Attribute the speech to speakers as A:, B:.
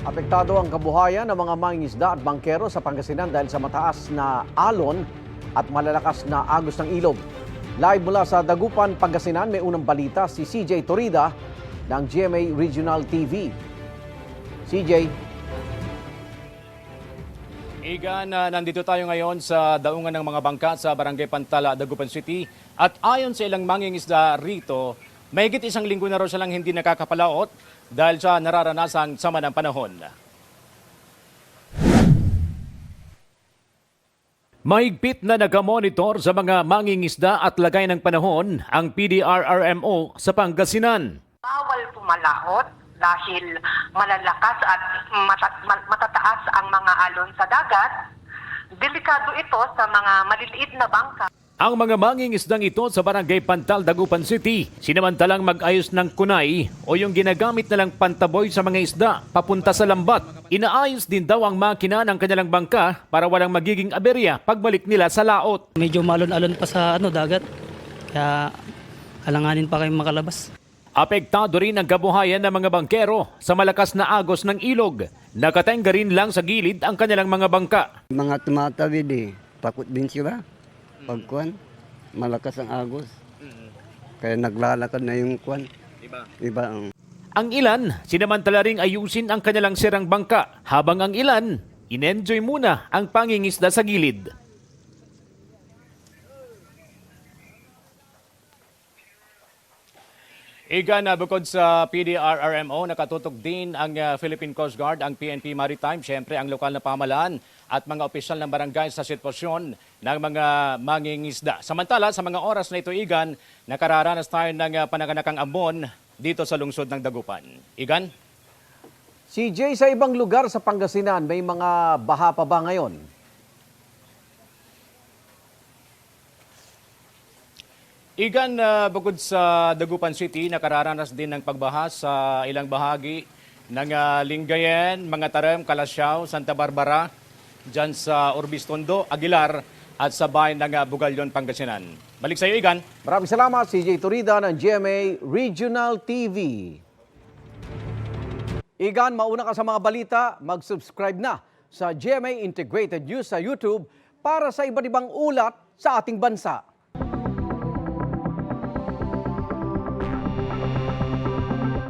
A: Apektado ang kabuhayan ng mga mangingisda at bangkero sa Pangasinan dahil sa mataas na alon at malalakas na agos ng ilog. Live mula sa Dagupan, Pangasinan, may unang balita si CJ Torida ng GMA Regional TV. CJ.
B: Igan, nandito tayo ngayon sa daungan ng mga bangka sa Barangay Pantala, Dagupan City. At ayon sa ilang mangingisda rito, mahigit isang linggo na raw silang hindi nakakapalaot dahil sa nararanasang sama ng panahon. Mahigpit na nagamonitor sa mga mangingisda at lagay ng panahon ang PDRRMO sa Pangasinan.
C: Bawal pumalaot dahil malalakas at matataas ang mga alon sa dagat. Delikado ito sa mga maliliit na bangka.
B: Ang mga mangingisdang ito sa Barangay Pantal, Dagupan City, sinamantalang mag-ayos ng kunay o yung ginagamit na lang pantaboy sa mga isda papunta sa lambat. Inaayos din daw ang makina ng kanilang bangka para walang magiging aberya pagbalik nila sa laot.
D: Medyo malon-alon pa sa dagat, kaya alanganin pa kayong makalabas.
B: Apektado rin ang kabuhayan ng mga bangkero sa malakas na agos ng ilog. Nakatenga rin lang sa gilid ang kanilang mga bangka.
E: Mga tumatawid takot din sila. Pagkuan, malakas ang agos. Kaya naglalakad na yung kuan. Iba ang...
B: Ang ilan, sinamantala ring ayusin ang kanilang sirang bangka, habang ang ilan, in-enjoy muna ang pangingisda sa gilid. Igan, bukod sa PDRRMO, nakatutok din ang Philippine Coast Guard, ang PNP Maritime, siyempre ang lokal na pamahalaan at mga opisyal ng barangay sa sitwasyon ng mga mangingisda. Samantala, sa mga oras na ito, Igan, nakararanas tayo ng panaganakang ambon dito sa lungsod ng Dagupan. Igan?
A: CJ, sa ibang lugar sa Pangasinan, may mga baha pa ba ngayon?
B: Igan, bukod sa Dagupan City, nakararanas din ng pagbaha sa ilang bahagi ng Lingayen, mga Tarem, Kalasyaw, Santa Barbara, dyan sa Orbistondo, Aguilar at sa bayan ng Bugalyon, Pangasinan. Balik sa iyo, Igan.
A: Maraming salamat, CJ Torida ng GMA Regional TV. Igan, mauna ka sa mga balita, mag-subscribe na sa GMA Integrated News sa YouTube para sa iba't ibang ulat sa ating bansa.